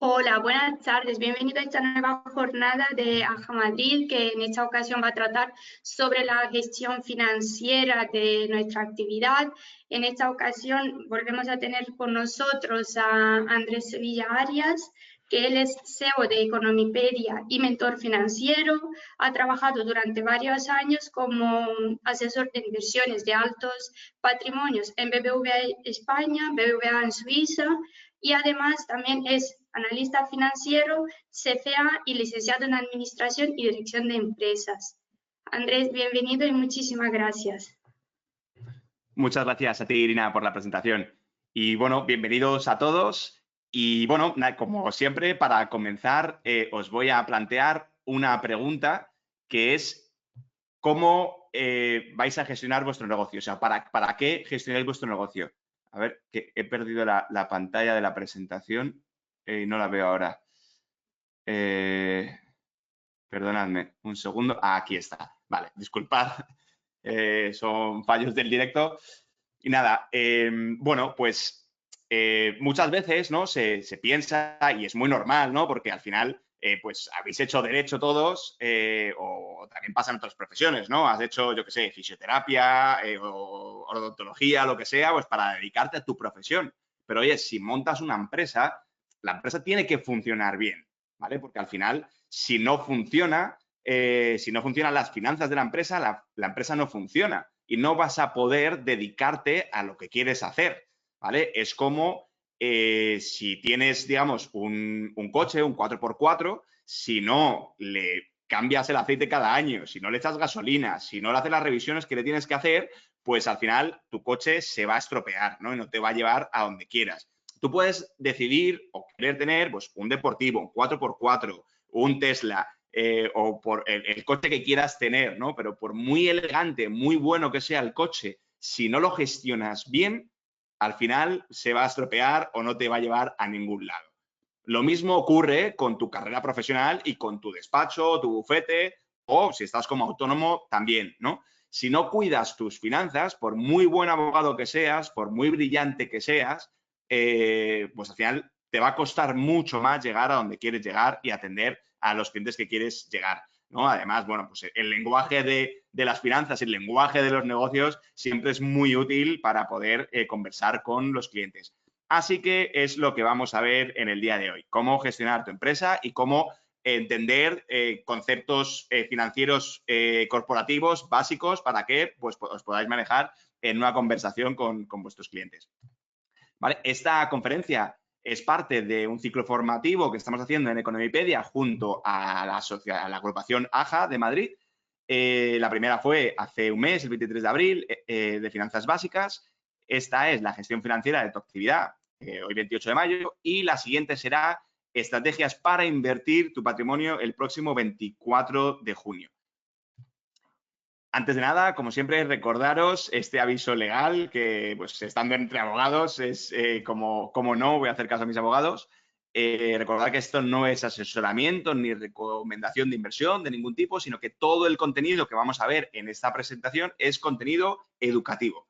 Hola, buenas tardes. Bienvenido a esta nueva jornada de AJA Madrid, que en esta ocasión va a tratar sobre la gestión financiera de nuestra actividad. En esta ocasión volvemos a tener con nosotros a Andrés Sevilla Arias, que él es CEO de Economipedia y mentor financiero. Ha trabajado durante varios años como asesor de inversiones de altos patrimonios en BBVA España, BBVA en Suiza, y además también es analista financiero, CFA y licenciado en Administración y Dirección de Empresas. Andrés, bienvenido y muchísimas gracias. Muchas gracias a ti, Irina, por la presentación. Y bueno, bienvenidos a todos. Y bueno, como siempre, para comenzar, os voy a plantear una pregunta que es ¿cómo vais a gestionar vuestro negocio? O sea, ¿para qué gestionáis vuestro negocio? A ver, que he perdido la pantalla de la presentación y no la veo ahora. Perdonadme un segundo. Aquí está. Vale, disculpad. Son fallos del directo. Y nada, bueno, pues muchas veces, ¿no? Se piensa, y es muy normal, ¿no? Porque al final, pues habéis hecho derecho todos, o también pasa en otras profesiones, ¿no? Has hecho, yo qué sé, fisioterapia, o odontología, lo que sea, pues para dedicarte a tu profesión. Pero oye, si montas una empresa, la empresa tiene que funcionar bien, ¿vale? Porque al final, si no funcionan las finanzas de la empresa, la empresa no funciona y no vas a poder dedicarte a lo que quieres hacer, ¿vale? Es como si tienes, digamos, un coche, un 4x4, si no le cambias el aceite cada año, si no le echas gasolina, si no le haces las revisiones que le tienes que hacer, pues al final tu coche se va a estropear, ¿no? Y no te va a llevar a donde quieras. Tú puedes decidir o querer tener pues, un deportivo, un 4x4, un Tesla, o por el coche que quieras tener, ¿no? Pero por muy elegante, muy bueno que sea el coche, si no lo gestionas bien, al final se va a estropear o no te va a llevar a ningún lado. Lo mismo ocurre con tu carrera profesional y con tu despacho, tu bufete, o si estás como autónomo también, ¿no? Si no cuidas tus finanzas, por muy buen abogado que seas, por muy brillante que seas, pues al final te va a costar mucho más llegar a donde quieres llegar y atender a los clientes que quieres llegar, ¿no? Además, bueno, pues el lenguaje de las finanzas, el lenguaje de los negocios siempre es muy útil para poder conversar con los clientes. Así que es lo que vamos a ver en el día de hoy, cómo gestionar tu empresa y cómo entender conceptos financieros corporativos básicos para que pues, os podáis manejar en una conversación con vuestros clientes. ¿Vale? Esta conferencia es parte de un ciclo formativo que estamos haciendo en Economipedia junto a la agrupación AJA de Madrid. La primera fue hace un mes, el 23 de abril, de finanzas básicas. Esta es la gestión financiera de tu actividad, hoy 28 de mayo, y la siguiente será estrategias para invertir tu patrimonio el próximo 24 de junio. Antes de nada, como siempre, recordaros este aviso legal que, pues, estando entre abogados, es como no voy a hacer caso a mis abogados. Recordad que esto no es asesoramiento ni recomendación de inversión de ningún tipo, sino que todo el contenido que vamos a ver en esta presentación es contenido educativo.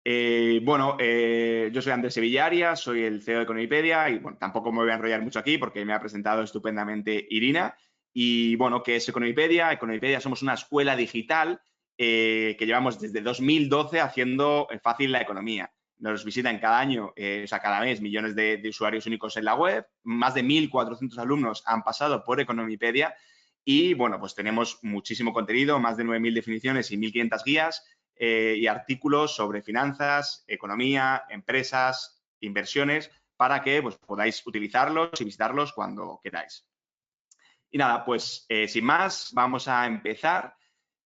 Yo soy Andrés Sevilla Arias, soy el CEO de Economipedia y bueno, tampoco me voy a enrollar mucho aquí porque me ha presentado estupendamente Irina. Y bueno, ¿qué es Economipedia? Economipedia somos una escuela digital que llevamos desde 2012 haciendo fácil la economía. Nos visitan cada año, cada mes, millones de usuarios únicos en la web. Más de 1.400 alumnos han pasado por Economipedia y bueno, pues tenemos muchísimo contenido, más de 9.000 definiciones y 1.500 guías y artículos sobre finanzas, economía, empresas, inversiones, para que pues, podáis utilizarlos y visitarlos cuando queráis. Y nada, pues sin más, vamos a empezar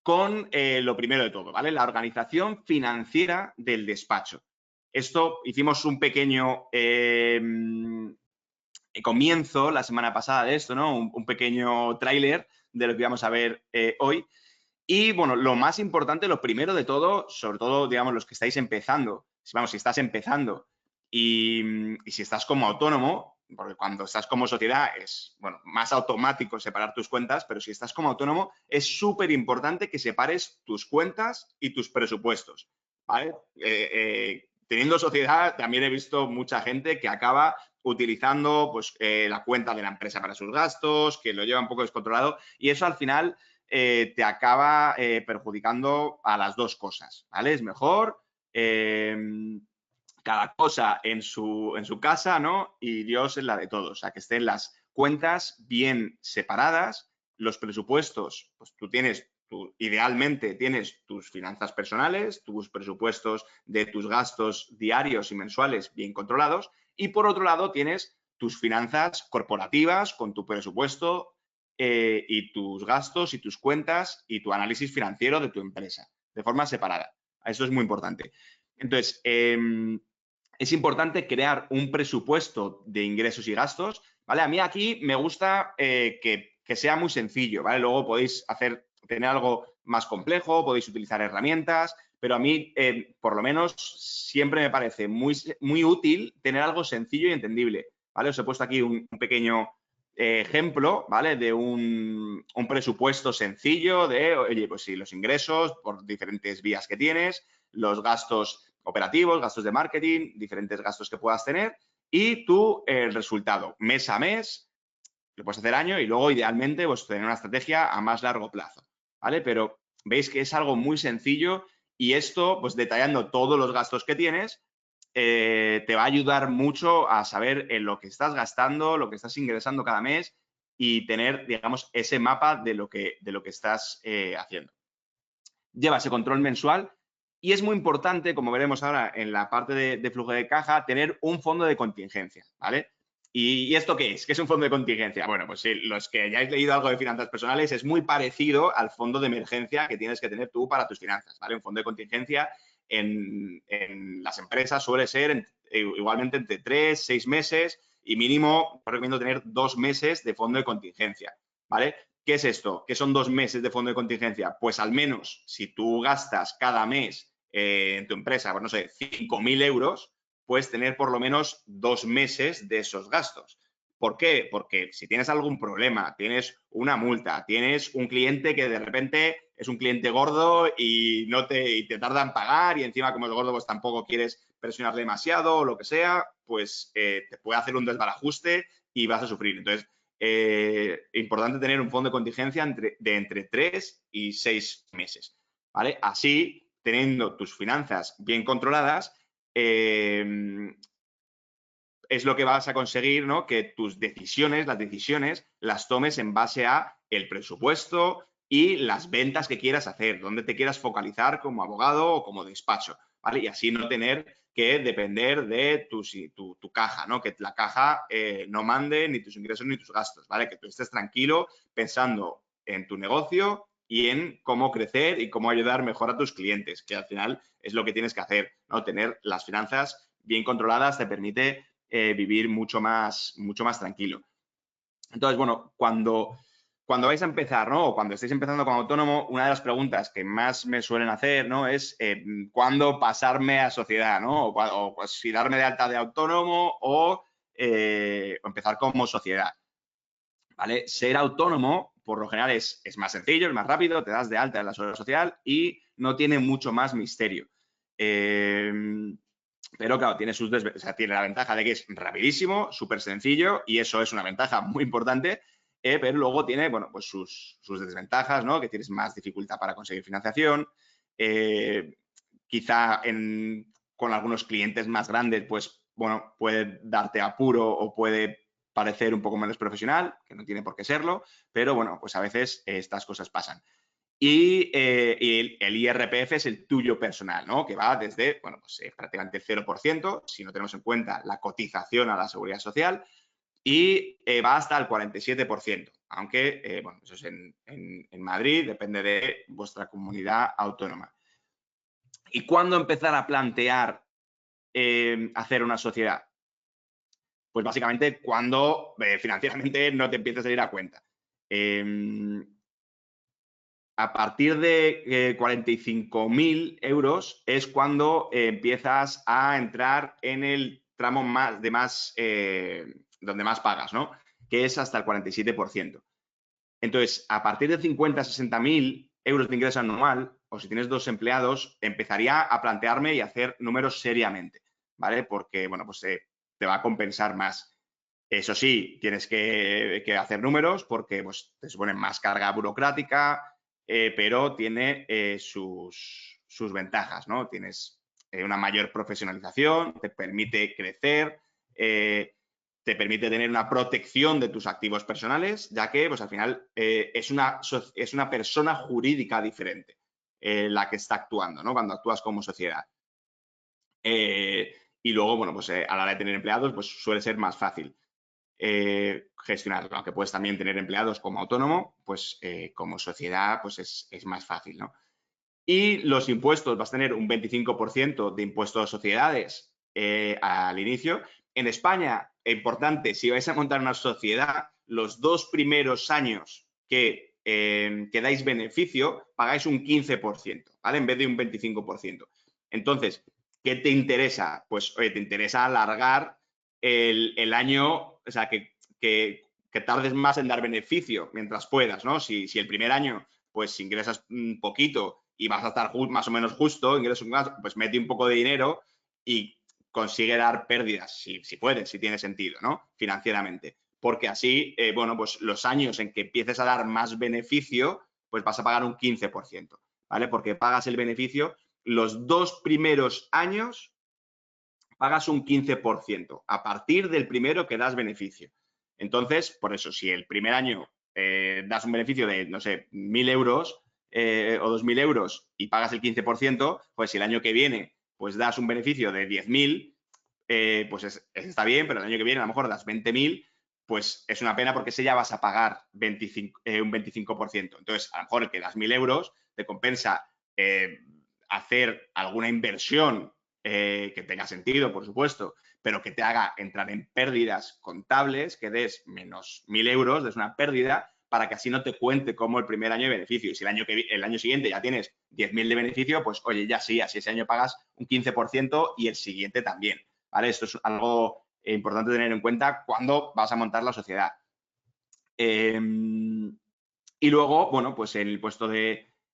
con lo primero de todo, ¿vale? La organización financiera del despacho. Esto hicimos un pequeño comienzo la semana pasada de esto, ¿no? Un pequeño tráiler de lo que vamos a ver hoy. Y bueno, lo más importante, lo primero de todo, sobre todo, digamos, los que estáis empezando, si estás empezando y si estás como autónomo, porque cuando estás como sociedad es, bueno, más automático separar tus cuentas, pero si estás como autónomo es súper importante que separes tus cuentas y tus presupuestos, ¿vale? Teniendo sociedad, también he visto mucha gente que acaba utilizando pues, la cuenta de la empresa para sus gastos, que lo lleva un poco descontrolado y eso al final te acaba perjudicando a las dos cosas, ¿vale? Es mejor cada cosa en su casa, ¿no? Y Dios en la de todos, o sea, que estén las cuentas bien separadas, los presupuestos, pues idealmente tienes tus finanzas personales, tus presupuestos de tus gastos diarios y mensuales bien controlados y por otro lado tienes tus finanzas corporativas con tu presupuesto y tus gastos y tus cuentas y tu análisis financiero de tu empresa de forma separada. Eso es muy importante. Entonces, es importante crear un presupuesto de ingresos y gastos, ¿vale? A mí aquí me gusta que sea muy sencillo, ¿vale? Luego podéis tener algo más complejo, podéis utilizar herramientas, pero a mí, por lo menos, siempre me parece muy, muy útil tener algo sencillo y entendible, ¿vale? Os he puesto aquí un pequeño ejemplo, ¿vale? De un presupuesto sencillo de, oye, pues sí, los ingresos por diferentes vías que tienes, los gastos operativos, gastos de marketing, diferentes gastos que puedas tener y tú el resultado mes a mes, lo puedes hacer año y luego idealmente pues tener una estrategia a más largo plazo, ¿vale? Pero veis que es algo muy sencillo y esto, pues detallando todos los gastos que tienes, te va a ayudar mucho a saber en lo que estás gastando, lo que estás ingresando cada mes y tener, digamos, ese mapa de lo que estás haciendo. Lleva ese control mensual y es muy importante, como veremos ahora en la parte de flujo de caja, tener un fondo de contingencia, ¿vale? ¿Y esto qué es? ¿Qué es un fondo de contingencia? Bueno, pues sí, los que hayáis leído algo de finanzas personales es muy parecido al fondo de emergencia que tienes que tener tú para tus finanzas, ¿vale? Un fondo de contingencia en las empresas suele ser igualmente entre 3, 6 meses y mínimo recomiendo tener 2 meses de fondo de contingencia, ¿vale? ¿Qué es esto? ¿Qué son 2 meses de fondo de contingencia? Pues al menos si tú gastas cada mes en tu empresa, pues no sé, 5.000 euros, puedes tener por lo menos 2 meses de esos gastos. ¿Por qué? Porque si tienes algún problema, tienes una multa, tienes un cliente que de repente es un cliente gordo y te tarda en pagar y encima como es gordo pues tampoco quieres presionar demasiado o lo que sea, pues te puede hacer un desbarajuste y vas a sufrir. Entonces, importante tener un fondo de contingencia de entre 3 y 6 meses, ¿vale? Así, teniendo tus finanzas bien controladas, es lo que vas a conseguir, ¿no? Que tus decisiones, las tomes en base a el presupuesto y las ventas que quieras hacer, donde te quieras focalizar como abogado o como despacho, ¿vale? Y así no tener que depender de tu caja, ¿no? Que la caja no mande ni tus ingresos ni tus gastos, ¿vale? Que tú estés tranquilo pensando en tu negocio y en cómo crecer y cómo ayudar mejor a tus clientes, que al final es lo que tienes que hacer, ¿no? Tener las finanzas bien controladas te permite vivir mucho más tranquilo. Entonces, bueno, cuando vais a empezar, ¿no? O cuando estéis empezando como autónomo, una de las preguntas que más me suelen hacer, ¿no? Es ¿cuándo pasarme a sociedad, ¿no? O si darme de alta de autónomo o empezar como sociedad, ¿vale? Ser autónomo, por lo general, es más sencillo, es más rápido, te das de alta en la seguridad social y no tiene mucho más misterio. Pero claro, tiene la ventaja de que es rapidísimo, súper sencillo y eso es una ventaja muy importante, pero luego tiene, bueno, pues sus desventajas, ¿no? Que tienes más dificultad para conseguir financiación, quizá con algunos clientes más grandes, pues, bueno, puede darte apuro o puede parecer un poco menos profesional, que no tiene por qué serlo, pero bueno, pues a veces estas cosas pasan. Y el IRPF es el tuyo personal, ¿no? Que va desde, bueno, pues prácticamente el 0%, si no tenemos en cuenta la cotización a la seguridad social, y va hasta el 47%, aunque, bueno, eso es en Madrid, depende de vuestra comunidad autónoma. ¿Y cuándo empezar a plantear hacer una sociedad? Pues básicamente cuando financieramente no te empieza a salir a cuenta. A partir de 45.000 euros es cuando empiezas a entrar en el tramo donde más pagas, ¿no? Que es hasta el 47%. Entonces, a partir de 50.000 a 60.000 euros de ingreso anual, o si tienes 2 empleados, empezaría a plantearme y hacer números seriamente, ¿vale? Porque, bueno, pues te va a compensar más. Eso sí, tienes que hacer números porque pues, te suponen más carga burocrática, pero tiene sus ventajas, ¿no? Tienes una mayor profesionalización, te permite crecer, te permite tener una protección de tus activos personales, ya que pues, al final es una persona jurídica diferente la que está actuando, ¿no? Cuando actúas como sociedad. Y luego, bueno, pues a la hora de tener empleados, pues suele ser más fácil gestionarlo, aunque puedes también tener empleados como autónomo, pues como sociedad pues es más fácil, ¿no? Y los impuestos, vas a tener un 25% de impuestos a sociedades al inicio. En España, importante, si vais a montar una sociedad, los 2 primeros años que dais beneficio, pagáis un 15%, ¿vale? En vez de un 25%. Entonces, ¿qué te interesa? Pues, oye, te interesa alargar el año, o sea, que tardes más en dar beneficio mientras puedas, ¿no? Si el primer año, pues, ingresas un poquito y vas a estar más o menos justo, ingresos más, pues mete un poco de dinero y consigue dar pérdidas, si puedes, si tiene sentido, ¿no? Financieramente. Porque así, bueno, pues los años en que empieces a dar más beneficio, pues vas a pagar un 15%, ¿vale? Porque pagas el beneficio, los 2 primeros años pagas un 15%, a partir del primero que das beneficio. Entonces, por eso, si el primer año das un beneficio de, no sé, 1.000 euros o 2.000 euros y pagas el 15%, pues si el año que viene pues das un beneficio de 10.000, pues está bien, pero el año que viene a lo mejor das 20.000, pues es una pena porque ese ya vas a pagar un 25%. Entonces, a lo mejor el que das 1.000 euros te compensa hacer alguna inversión que tenga sentido, por supuesto, pero que te haga entrar en pérdidas contables, que des menos 1.000 euros, des una pérdida, para que así no te cuente como el primer año de beneficio. Y si el año siguiente ya tienes 10.000 de beneficio, pues oye, ya sí, así ese año pagas un 15% y el siguiente también, ¿vale? Esto es algo importante tener en cuenta cuando vas a montar la sociedad. Y luego, bueno, pues en el impuesto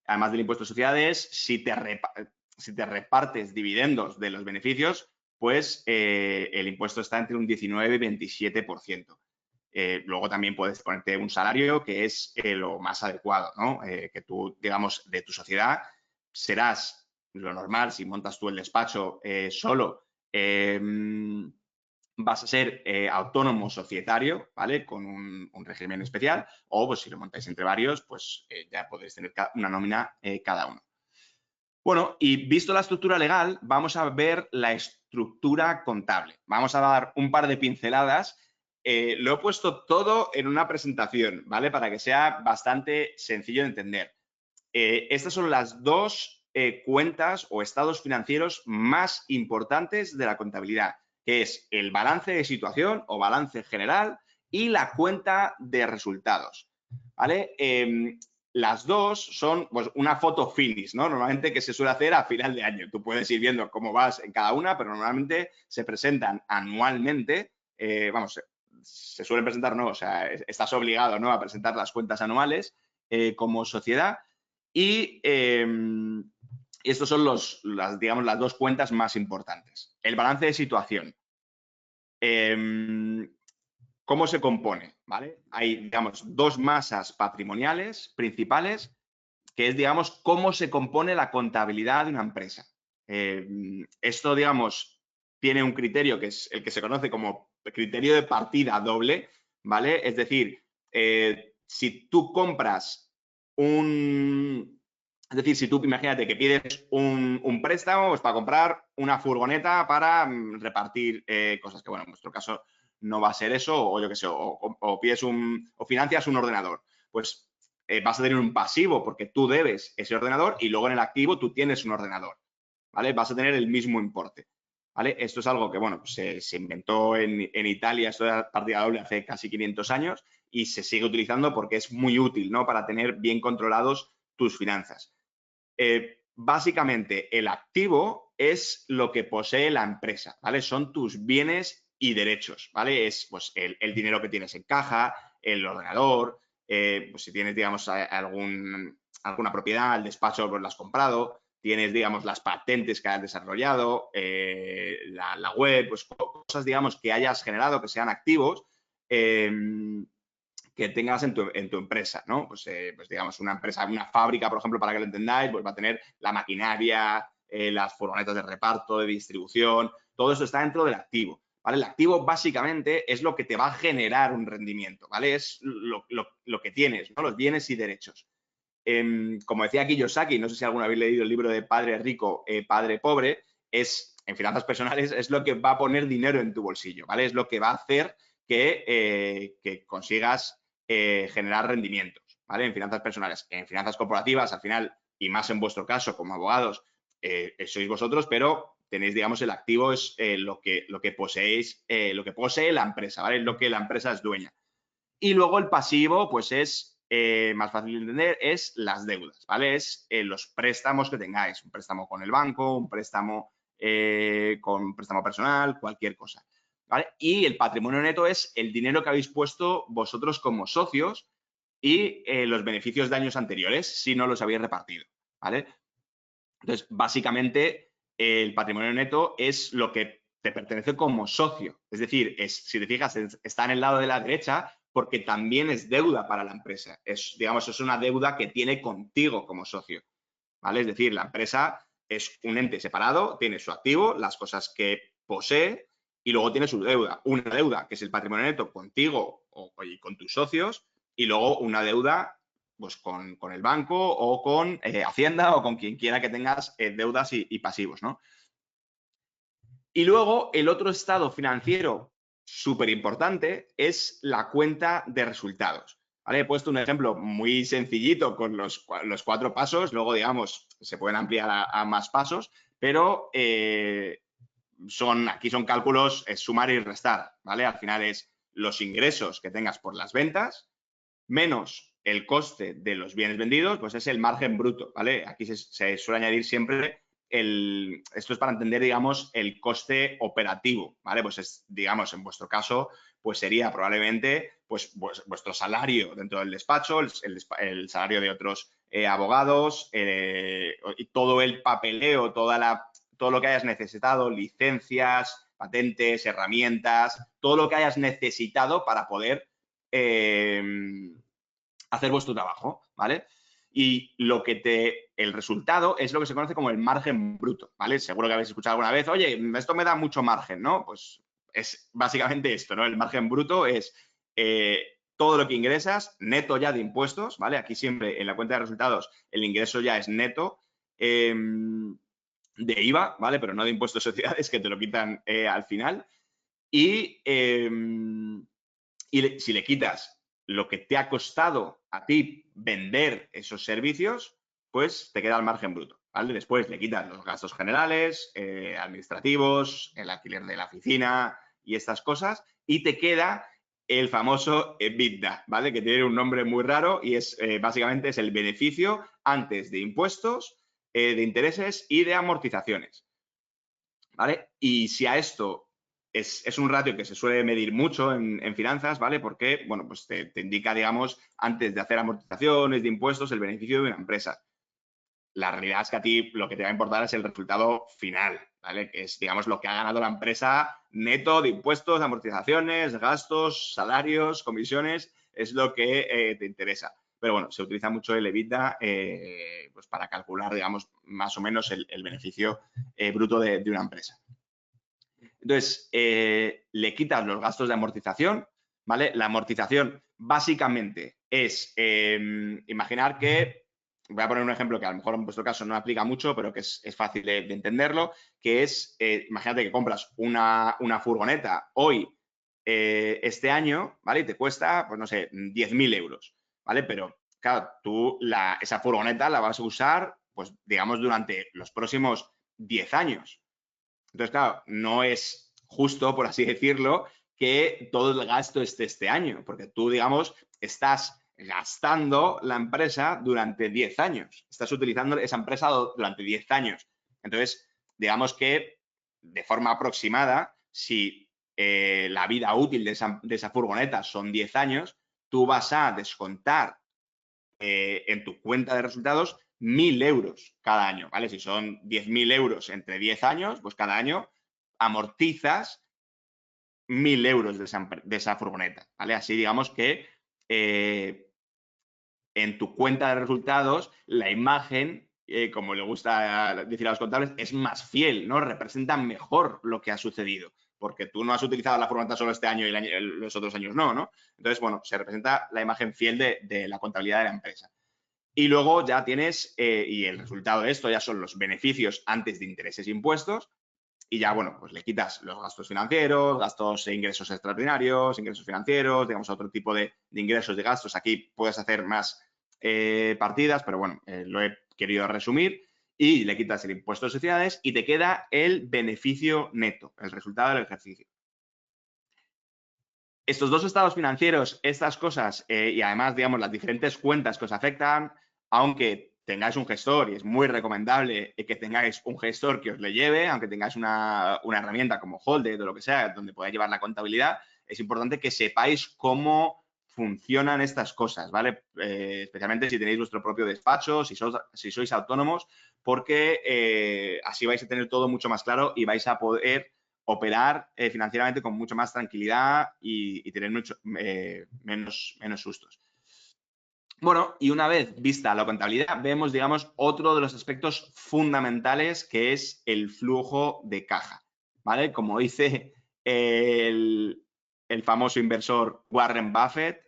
además del impuesto de sociedades, si te repartes dividendos de los beneficios, pues el impuesto está entre un 19 y 27%. Luego también puedes ponerte un salario que es lo más adecuado, ¿no? Que tú, digamos, de tu sociedad serás lo normal, si montas tú el despacho solo, vas a ser autónomo societario, ¿vale? Con un régimen especial, o pues si lo montáis entre varios, pues ya podéis tener una nómina cada uno. Bueno, y visto la estructura legal, vamos a ver la estructura contable. Vamos a dar un par de pinceladas. Lo he puesto todo en una presentación, ¿vale? Para que sea bastante sencillo de entender. Estas son las dos cuentas o estados financieros más importantes de la contabilidad, que es el balance de situación o balance general y la cuenta de resultados, ¿vale? Las dos son pues, una foto finish, ¿no? Normalmente que se suele hacer a final de año. Tú puedes ir viendo cómo vas en cada una, pero normalmente se presentan anualmente, vamos, se suelen presentar, ¿no? O sea, estás obligado, ¿no? A presentar las cuentas anuales como sociedad y estos son digamos, las dos cuentas más importantes. El balance de situación. ¿Cómo se compone? ¿Vale? Hay, digamos, dos masas patrimoniales principales, que es, digamos, cómo se compone la contabilidad de una empresa. Esto, digamos, tiene un criterio que es el que se conoce como criterio de partida doble, ¿vale? Es decir, si tú compras es decir, si tú imagínate que pides un préstamo pues, para comprar una furgoneta para repartir cosas, que bueno, en nuestro caso no va a ser eso, o yo qué sé, o pides o financias un ordenador, pues vas a tener un pasivo porque tú debes ese ordenador y luego en el activo tú tienes un ordenador, ¿vale? Vas a tener el mismo importe, ¿vale? Esto es algo que, bueno, pues, se inventó en Italia, esto de la partida doble hace casi 500 años y se sigue utilizando porque es muy útil, ¿no? Para tener bien controlados tus finanzas. Básicamente, el activo es lo que posee la empresa, ¿vale? Son tus bienes y derechos, ¿vale? Es pues, el dinero que tienes en caja, el ordenador, pues si tienes, digamos, alguna propiedad, el despacho, pues lo has comprado, tienes, digamos, las patentes que has desarrollado, la web, pues cosas, digamos, que hayas generado, que sean activos, que tengas en tu empresa, ¿no? Pues digamos, una empresa, una fábrica, por ejemplo, para que lo entendáis, pues va a tener la maquinaria, las furgonetas de reparto, de distribución, todo eso está dentro del activo, ¿vale? El activo básicamente es lo que te va a generar un rendimiento, ¿vale? Es lo que tienes, ¿no? Los bienes y derechos. Como decía Kiyosaki, no sé si alguna habéis leído el libro de Padre Rico, Padre Pobre, en finanzas personales, es lo que va a poner dinero en tu bolsillo, ¿vale? Es lo que va a hacer que consigas generar rendimientos, ¿vale? En finanzas personales. En finanzas corporativas, al final, y más en vuestro caso como abogados, sois vosotros, pero tenéis, digamos, el activo es lo que poseéis, lo que posee la empresa, ¿vale? Es lo que la empresa es dueña. Y luego el pasivo, pues es más fácil de entender, es las deudas, ¿vale? Es los préstamos que tengáis, un préstamo con el banco, un préstamo con préstamo personal, cualquier cosa, ¿vale? Y el patrimonio neto es el dinero que habéis puesto vosotros como socios y los beneficios de años anteriores, si no los habéis repartido, ¿vale? Entonces, básicamente, el patrimonio neto es lo que te pertenece como socio. Es decir, si te fijas, está en el lado de la derecha porque también es deuda para la empresa. Digamos, es una deuda que tiene contigo como socio, ¿vale? Es decir, la empresa es un ente separado, tiene su activo, las cosas que posee y luego tiene su deuda. Una deuda que es el patrimonio neto contigo y con tus socios y luego una deuda pues con el banco o con Hacienda o con quien quiera que tengas deudas y pasivos, ¿no? Y luego el otro estado financiero súper importante es la cuenta de resultados. ¿Vale? He puesto un ejemplo muy sencillito con los 4 pasos, luego, digamos, se pueden ampliar a más pasos, pero aquí son cálculos, es sumar y restar, ¿vale? Al final es los ingresos que tengas por las ventas menos el coste de los bienes vendidos, pues es el margen bruto, ¿vale? Aquí se suele añadir siempre esto es para entender, digamos, el coste operativo, ¿vale? Pues digamos, en vuestro caso, pues sería probablemente pues vuestro salario dentro del despacho, el salario de otros abogados y todo el papeleo, todo lo que hayas necesitado, licencias, patentes, herramientas, todo lo que hayas necesitado para poder hacer vuestro trabajo, ¿vale? Y el resultado es lo que se conoce como el margen bruto, ¿vale? Seguro que habéis escuchado alguna vez, oye, esto me da mucho margen, ¿no? Pues es básicamente esto, ¿no? El margen bruto es todo lo que ingresas, neto ya de impuestos, ¿vale? Aquí siempre en la cuenta de resultados el ingreso ya es neto de IVA, ¿vale? Pero no de impuestos de sociedades, que te lo quitan al final. Y si le quitas lo que te ha costado a ti vender esos servicios, pues te queda el margen bruto, ¿vale? Después le quitas los gastos generales, administrativos, el alquiler de la oficina y estas cosas, y te queda el famoso EBITDA, ¿vale? Que tiene un nombre muy raro y básicamente es el beneficio antes de impuestos, de intereses y de amortizaciones, ¿vale? Y si a esto es un ratio que se suele medir mucho en finanzas, ¿vale? Porque, bueno, pues te indica, digamos, antes de hacer amortizaciones, de impuestos, el beneficio de una empresa. La realidad es que a ti lo que te va a importar es el resultado final, ¿vale? Que es, digamos, lo que ha ganado la empresa neto de impuestos, amortizaciones, gastos, salarios, comisiones, es lo que te interesa. Pero bueno, se utiliza mucho el EBITDA pues para calcular, digamos, más o menos el beneficio bruto de una empresa. Entonces, le quitas los gastos de amortización, ¿vale? La amortización básicamente es imaginar que, voy a poner un ejemplo que a lo mejor en vuestro caso no aplica mucho, pero que es fácil de entenderlo, que es, imagínate que compras una furgoneta hoy, este año, ¿vale? Y te cuesta, pues no sé, 10.000 euros, ¿vale? Pero, claro, tú esa furgoneta la vas a usar, pues digamos, durante los próximos 10 años. Entonces, claro, no es justo, por así decirlo, que todo el gasto esté este año, porque tú, digamos, estás gastando la empresa durante 10 años. Estás utilizando esa empresa durante 10 años. Entonces, digamos que de forma aproximada, si la vida útil de esa furgoneta son 10 años, tú vas a descontar en tu cuenta de resultados 1.000 euros cada año, ¿vale? Si son 10.000 euros entre 10 años, pues cada año amortizas 1.000 euros de esa furgoneta, ¿vale? Así digamos que en tu cuenta de resultados la imagen, como le gusta decir a los contables, es más fiel, ¿no? Representa mejor lo que ha sucedido, porque tú no has utilizado la furgoneta solo este año y los otros años no. Entonces, bueno, se representa la imagen fiel de la contabilidad de la empresa. Y luego ya tienes, y el resultado de esto ya son los beneficios antes de intereses e impuestos, y ya, bueno, pues le quitas los gastos financieros, gastos e ingresos extraordinarios, ingresos financieros, digamos, otro tipo de ingresos, de gastos. Aquí puedes hacer más partidas, pero bueno, lo he querido resumir. Y le quitas el impuesto de sociedades y te queda el beneficio neto, el resultado del ejercicio. Estos dos estados financieros, estas cosas y además, digamos, las diferentes cuentas que os afectan, aunque tengáis un gestor, y es muy recomendable que tengáis un gestor que os le lleve, aunque tengáis una herramienta como Holded o lo que sea, donde podáis llevar la contabilidad, es importante que sepáis cómo funcionan estas cosas, ¿vale? Especialmente si tenéis vuestro propio despacho, si sois autónomos, porque así vais a tener todo mucho más claro y vais a poder operar financieramente con mucho más tranquilidad y tener menos sustos. Bueno, y una vez vista la contabilidad, vemos, digamos, otro de los aspectos fundamentales que es el flujo de caja, ¿vale? Como dice el famoso inversor Warren Buffett,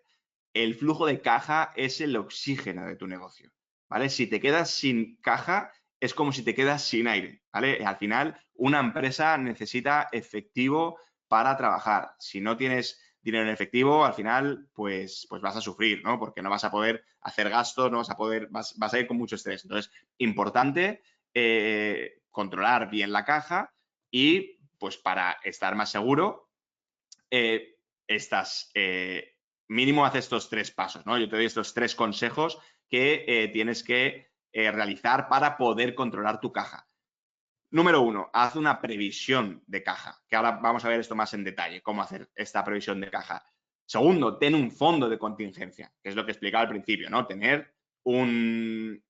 el flujo de caja es el oxígeno de tu negocio, ¿vale? Si te quedas sin caja, es como si te quedas sin aire, ¿vale? Al final, una empresa necesita efectivo para trabajar. Si no tienes dinero en efectivo, al final, pues vas a sufrir, ¿no? Porque no vas a poder hacer gastos, no vas a poder, vas a ir con mucho estrés. Entonces, importante controlar bien la caja y, pues, para estar más seguro, mínimo haz estos 3 pasos, ¿no? Yo te doy estos 3 consejos que tienes que realizar para poder controlar tu caja. Número 1, haz una previsión de caja, que ahora vamos a ver esto más en detalle, cómo hacer esta previsión de caja. Segundo, ten un fondo de contingencia, que es lo que explicaba al principio, ¿no? Tener en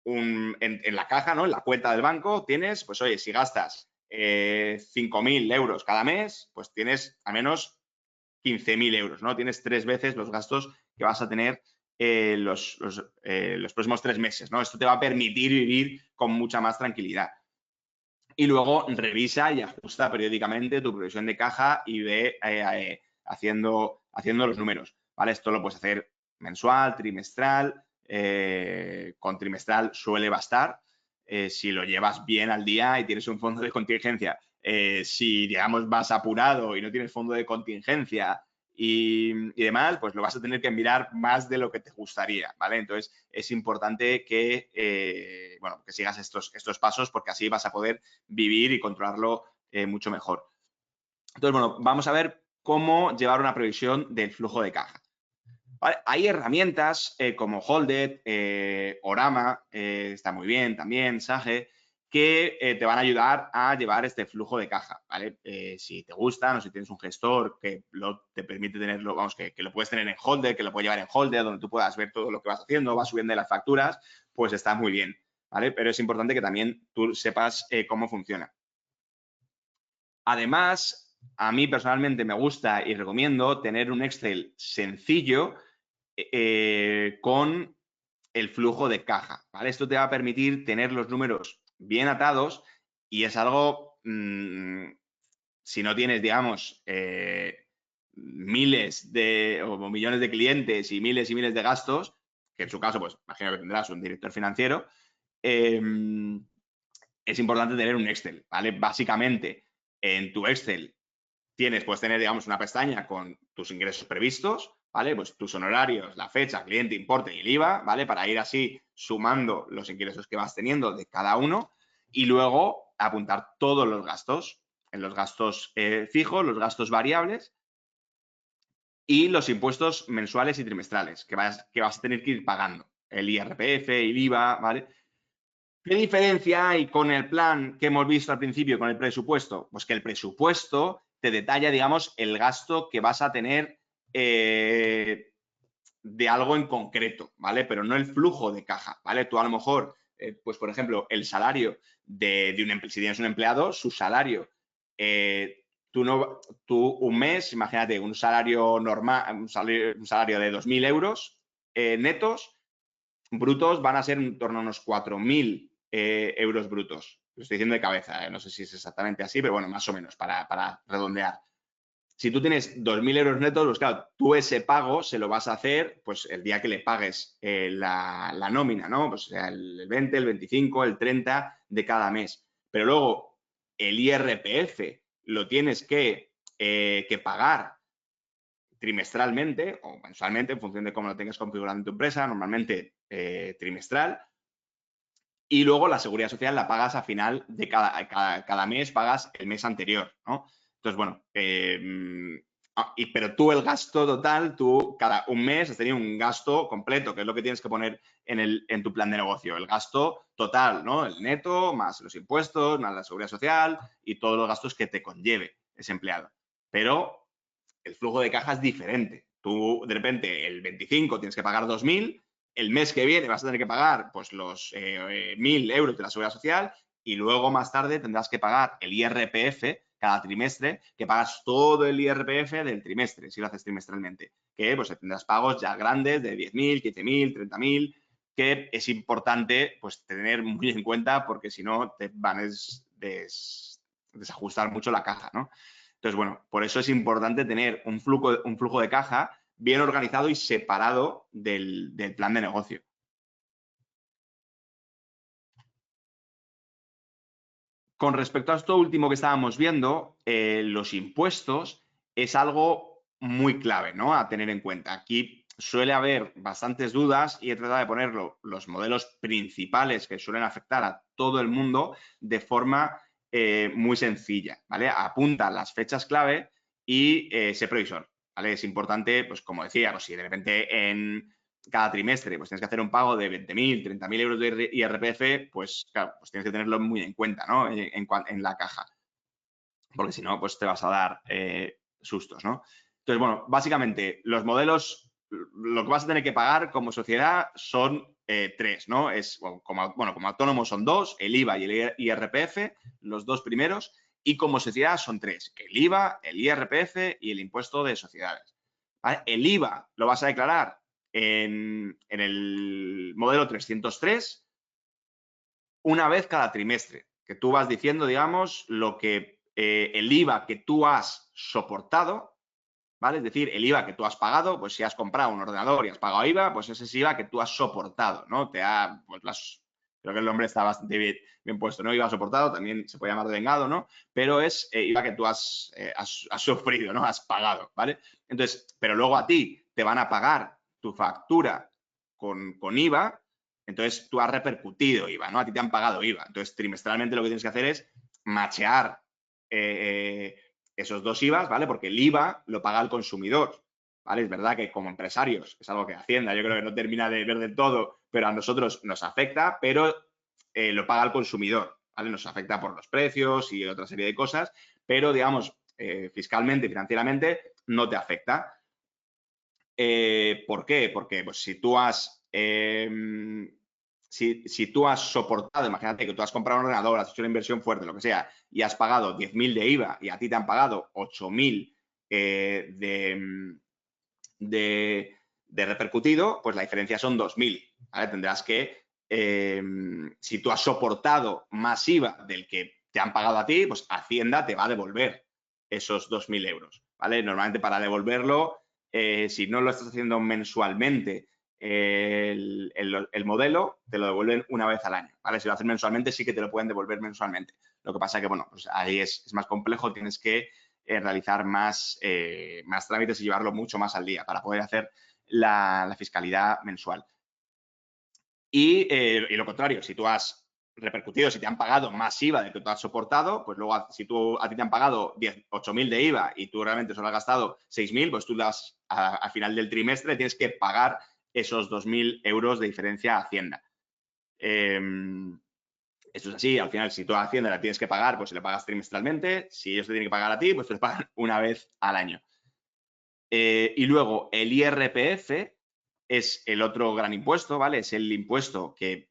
la caja, ¿no? En la cuenta del banco tienes, pues oye, si gastas 5.000 euros cada mes, pues tienes al menos 15.000 euros, ¿no? Tienes 3 veces los gastos que vas a tener los próximos 3 meses, ¿no? Esto te va a permitir vivir con mucha más tranquilidad. Y luego revisa y ajusta periódicamente tu previsión de caja y ve haciendo los números, ¿vale? Esto lo puedes hacer mensual, trimestral, con trimestral suele bastar si lo llevas bien al día y tienes un fondo de contingencia. Si, digamos, vas apurado y no tienes fondo de contingencia y demás, pues lo vas a tener que mirar más de lo que te gustaría, ¿vale? Entonces, es importante que, bueno, que sigas estos pasos porque así vas a poder vivir y controlarlo mucho mejor. Entonces, bueno, vamos a ver cómo llevar una previsión del flujo de caja. ¿Vale? Hay herramientas como Holded, Orama, está muy bien también, Sage, que te van a ayudar a llevar este flujo de caja, ¿vale? Si te gustan o si tienes un gestor que te permite tenerlo, vamos, que lo puedes tener en Holded, que lo puedes llevar en Holded, donde tú puedas ver todo lo que vas haciendo, vas subiendo las facturas, pues está muy bien, ¿vale? Pero es importante que también tú sepas cómo funciona. Además, a mí personalmente me gusta y recomiendo tener un Excel sencillo con el flujo de caja, ¿vale? Esto te va a permitir tener los números bien atados y es algo, si no tienes, digamos, miles o millones de clientes y miles de gastos, que en su caso, pues imagino que tendrás un director financiero, es importante tener un Excel, ¿vale? Básicamente, en tu Excel puedes tener, digamos, una pestaña con tus ingresos previstos, ¿vale? Pues tus honorarios, la fecha, cliente, importe y el IVA, ¿vale? Para ir así sumando los ingresos que vas teniendo de cada uno y luego apuntar todos los gastos, en los gastos fijos, los gastos variables y los impuestos mensuales y trimestrales que vas a tener que ir pagando, el IRPF, el IVA, ¿vale? ¿Qué diferencia hay con el plan que hemos visto al principio, con el presupuesto? Pues que el presupuesto te detalla, digamos, el gasto que vas a tener de algo en concreto, ¿vale? Pero no el flujo de caja, ¿vale? Tú a lo mejor pues, por ejemplo, el salario si tienes un empleado, su salario, tú un mes, imagínate, un salario normal, un salario de 2.000 euros netos, brutos van a ser en torno a unos 4.000 euros brutos. Lo estoy diciendo de cabeza, no sé si es exactamente así, pero bueno, más o menos, para redondear. Si tú tienes 2.000 euros netos, pues claro, tú ese pago se lo vas a hacer pues el día que le pagues la nómina, ¿no? Pues sea el 20, el 25, el 30 de cada mes. Pero luego el IRPF lo tienes que pagar trimestralmente o mensualmente en función de cómo lo tengas configurado en tu empresa, normalmente trimestral. Y luego la seguridad social la pagas a final de cada mes, pagas el mes anterior, ¿no? Entonces, bueno, pero tú el gasto total, tú cada un mes has tenido un gasto completo, que es lo que tienes que poner en tu plan de negocio. El gasto total, ¿no? El neto, más los impuestos, más la seguridad social y todos los gastos que te conlleve ese empleado. Pero el flujo de caja es diferente. Tú, de repente, el 25 tienes que pagar 2.000, el mes que viene vas a tener que pagar pues los 1.000 euros de la seguridad social y luego más tarde tendrás que pagar el IRPF cada trimestre, que pagas todo el IRPF del trimestre, si lo haces trimestralmente, que pues tendrás pagos ya grandes de 10.000, 15.000, 30.000, que es importante pues tener muy en cuenta porque si no te van a desajustar mucho la caja, ¿no? Entonces, bueno, por eso es importante tener un flujo de caja bien organizado y separado del plan de negocio. Con respecto a esto último que estábamos viendo, los impuestos es algo muy clave, ¿no? A tener en cuenta. Aquí suele haber bastantes dudas y he tratado de poner los modelos principales que suelen afectar a todo el mundo de forma muy sencilla, ¿vale? Apunta las fechas clave y sé previsor, ¿vale? Es importante, pues como decía, pues si de repente en cada trimestre pues tienes que hacer un pago de 20.000, 30.000 euros de IRPF, pues claro, pues tienes que tenerlo muy en cuenta, ¿no? En la caja, porque si no, pues te vas a dar sustos, ¿no? Entonces, bueno, básicamente los modelos, lo que vas a tener que pagar como sociedad son tres, ¿no? Como autónomo son dos, el IVA y el IRPF, los dos primeros, y como sociedad son tres, el IVA, el IRPF y el impuesto de sociedades. ¿Vale? El IVA lo vas a declarar en el modelo 303 una vez cada trimestre, que tú vas diciendo, digamos, lo que el IVA que tú has soportado, ¿vale? Es decir, el IVA que tú has pagado, pues si has comprado un ordenador y has pagado IVA, pues ese es IVA que tú has soportado, ¿no? Creo que el nombre está bastante bien puesto, ¿no? IVA soportado, también se puede llamar vengado, ¿no? Pero es IVA que tú has sufrido, ¿no? Has pagado, ¿vale? Entonces, pero luego a ti te van a pagar tu factura con IVA, entonces tú has repercutido IVA, ¿no? A ti te han pagado IVA. Entonces, trimestralmente lo que tienes que hacer es machear esos dos IVAs, ¿vale? Porque el IVA lo paga el consumidor, ¿vale? Es verdad que como empresarios es algo que Hacienda yo creo que no termina de ver del todo, pero a nosotros nos afecta, pero lo paga el consumidor, ¿vale? Nos afecta por los precios y otra serie de cosas, pero digamos, fiscalmente y financieramente no te afecta. ¿Por qué? Porque pues, si tú has soportado, imagínate que tú has comprado un ordenador, has hecho una inversión fuerte, lo que sea, y has pagado 10.000 de IVA y a ti te han pagado 8.000 de repercutido, pues la diferencia son 2.000. ¿Vale? Tendrás que, si tú has soportado más IVA del que te han pagado a ti, pues Hacienda te va a devolver esos 2.000 euros. ¿Vale? Normalmente para devolverlo, si no lo estás haciendo mensualmente, el modelo te lo devuelven una vez al año, ¿vale? Si lo haces mensualmente sí que te lo pueden devolver mensualmente. Lo que pasa que, bueno, pues ahí es más complejo, tienes que realizar más trámites y llevarlo mucho más al día para poder hacer la fiscalidad mensual. Y lo contrario, si tú has repercutido, si te han pagado más IVA de que tú has soportado, pues luego si a ti te han pagado 8.000 de IVA y tú realmente solo has gastado 6.000, pues tú al final del trimestre tienes que pagar esos 2.000 euros de diferencia a Hacienda. Esto es así, al final, si tú a Hacienda la tienes que pagar, pues se le pagas trimestralmente. Si ellos te tienen que pagar a ti, pues te lo pagan una vez al año. Y luego el IRPF es el otro gran impuesto, ¿vale? Es el impuesto que,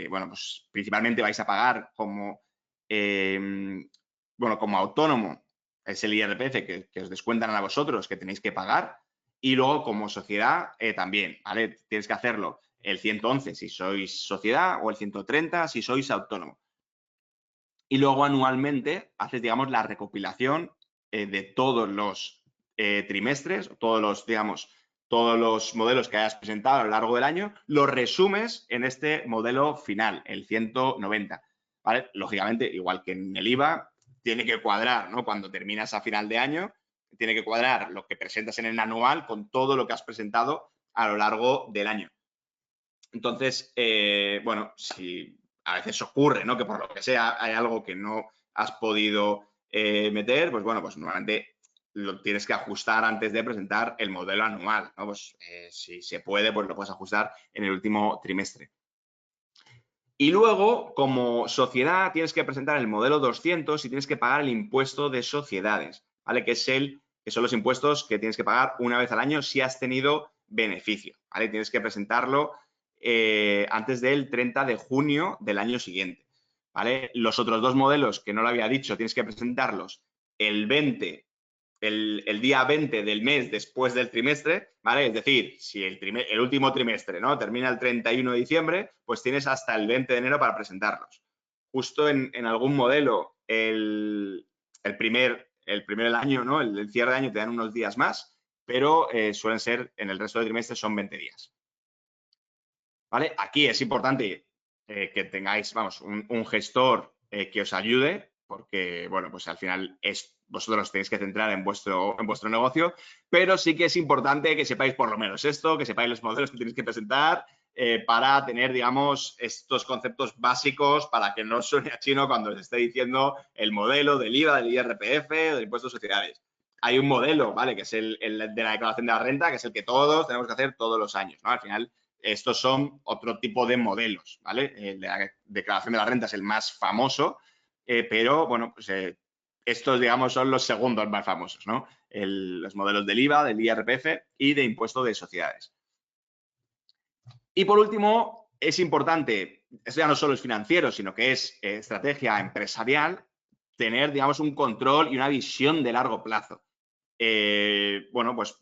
bueno, pues principalmente vais a pagar como, bueno, como autónomo. Es el IRPF que os descuentan a vosotros, que tenéis que pagar. Y luego, como sociedad, también, ¿vale? Tienes que hacerlo el 111 si sois sociedad o el 130 si sois autónomo. Y luego, anualmente, haces, digamos, la recopilación de todos los trimestres, digamos, todos los modelos que hayas presentado a lo largo del año, los resumes en este modelo final, el 190. ¿Vale? Lógicamente, igual que en el IVA, tiene que cuadrar, ¿no? Cuando terminas a final de año, tiene que cuadrar lo que presentas en el anual con todo lo que has presentado a lo largo del año. Entonces, bueno, si a veces ocurre, ¿no? Que por lo que sea hay algo que no has podido meter, pues bueno, pues normalmente lo tienes que ajustar antes de presentar el modelo anual, ¿no? Pues si se puede, pues lo puedes ajustar en el último trimestre. Y luego, como sociedad, tienes que presentar el modelo 200 y tienes que pagar el impuesto de sociedades, ¿vale? Que son los impuestos que tienes que pagar una vez al año si has tenido beneficio, ¿vale? Tienes que presentarlo antes del 30 de junio del año siguiente, ¿vale? Los otros dos modelos, que no lo había dicho, tienes que presentarlos el día 20 del mes después del trimestre, ¿vale? Es decir, si el último trimestre, ¿no? Termina el 31 de diciembre, pues tienes hasta el 20 de enero para presentarlos. Justo en algún modelo, el primer del año, ¿no? El cierre de año te dan unos días más, pero suelen ser, en el resto del trimestre, son 20 días. ¿Vale? Aquí es importante que tengáis, vamos, un gestor que os ayude, porque, bueno, pues al final vosotros os tenéis que centrar en vuestro negocio, pero sí que es importante que sepáis por lo menos esto, que sepáis los modelos que tenéis que presentar para tener, digamos, estos conceptos básicos para que no suene a chino cuando os esté diciendo el modelo del IVA, del IRPF, del impuesto de sociedades. Hay un modelo, ¿vale? Que es el de la declaración de la renta, que es el que todos tenemos que hacer todos los años, ¿no? Al final, estos son otro tipo de modelos, ¿vale? La declaración de la renta es el más famoso, pero, bueno, pues estos, digamos, son los segundos más famosos, ¿no? Los modelos del IVA, del IRPF y de impuesto de sociedades. Y por último, es importante, esto ya no solo es financiero, sino que es estrategia empresarial, tener, digamos, un control y una visión de largo plazo. Bueno, pues